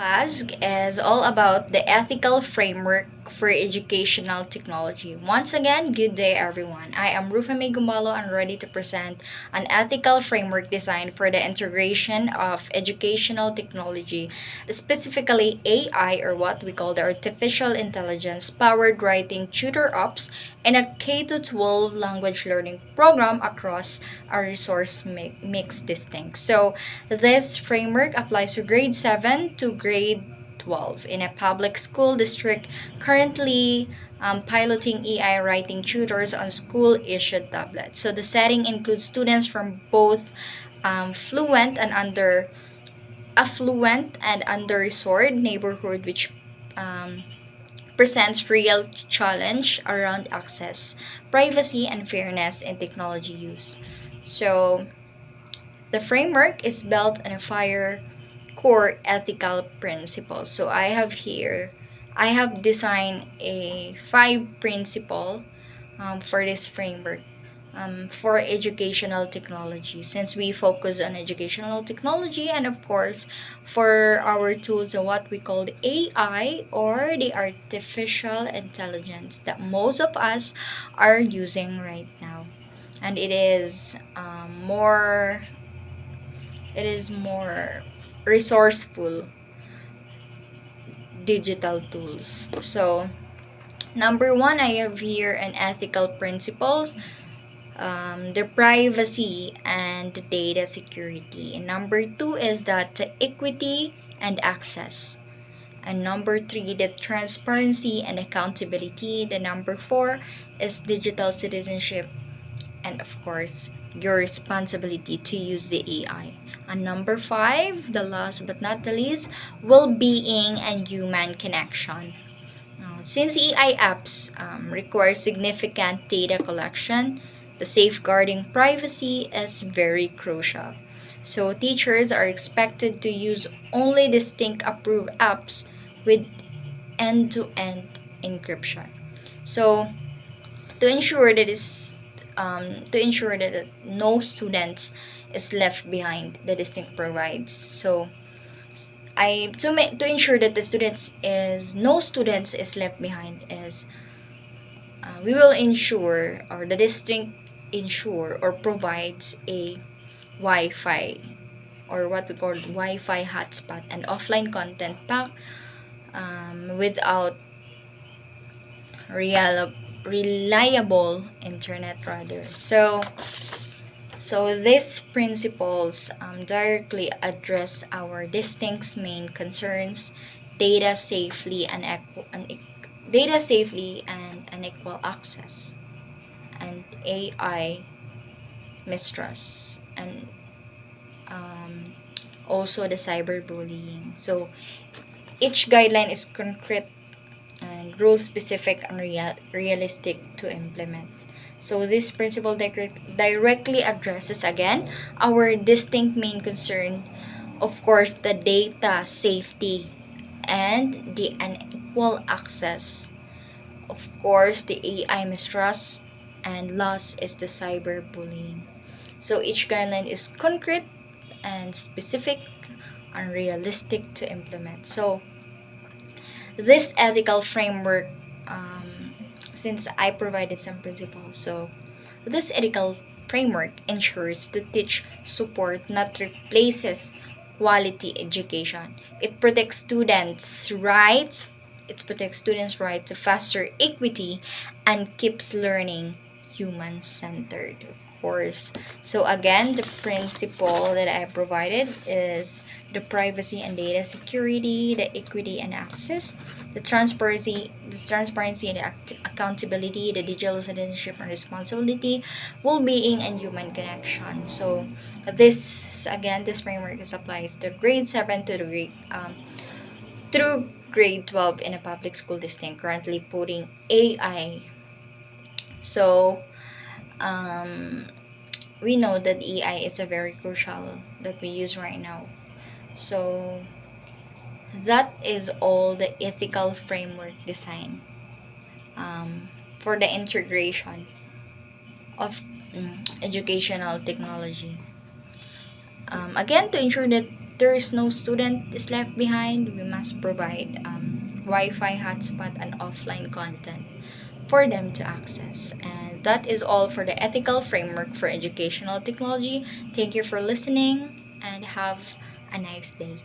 class is all about the ethical framework for educational technology. Once again, good day everyone. I am Rufa May Gumalo and ready to present an ethical framework designed for the integration of educational technology, specifically AI, or what we call the artificial intelligence powered writing tutor apps in a K-12 language learning program across a resource mix distinct. So this framework applies to grade 7 to grade 12 in a public school district currently piloting AI writing tutors on school issued tablets. So the setting includes students from both fluent and under affluent and under-resourced neighborhood, which um, presents real challenge around access, privacy, and fairness in technology use. So the framework is built on a fire core ethical principles. So I have designed a 5 principle for this framework for educational technology, since we focus on educational technology, and of course for our tools, what we call the AI, or the artificial intelligence that most of us are using right now. And it is more resourceful digital tools. So number one, I have here an ethical principles, the privacy and the data security. And number two is that the equity and access. And number three, the transparency and accountability. The number four is digital citizenship, and of course your responsibility to use the AI. And number five, the last but not the least, well-being and human connection. Since AI apps require significant data collection, the safeguarding privacy is very crucial. So teachers are expected to use only distinct approved apps with end-to-end encryption. So to ensure that no students is left behind, the distinct provides. So to ensure that the students is no students is left behind is we will ensure, or the district ensure or provides a Wi-Fi, or what we call Wi-Fi hotspot and offline content pack without reliable internet rather. So these principles directly address our distinct main concerns: data safely and unequal access, and AI mistrust, and also the cyberbullying. So each guideline is concrete and rule specific and realistic to implement. So this principle directly addresses again our distinct main concern, of course, the data safety and the unequal access, of course the AI mistrust, and last is the cyberbullying. So each guideline is concrete and specific and realistic to implement. So this ethical framework, since I provided some principles, so this ethical framework ensures to teach support, not replaces quality education. It protects students' rights. It protects students' right to faster equity and keeps learning human-centered, of course. So again, the principle that I provided is the privacy and data security, the equity and access, the transparency and accountability, the digital citizenship and responsibility, well-being and human connection. So this framework is applies to grade 7 to the grade through grade 12 in a public school district currently putting AI. So we know that AI is a very crucial that we use right now. So that is all the ethical framework design for the integration of educational technology. Again, to there is no student is left behind, we must provide Wi-Fi hotspot and offline content for them to access. And that is all for the ethical framework for educational technology. Thank you for listening and have a nice day.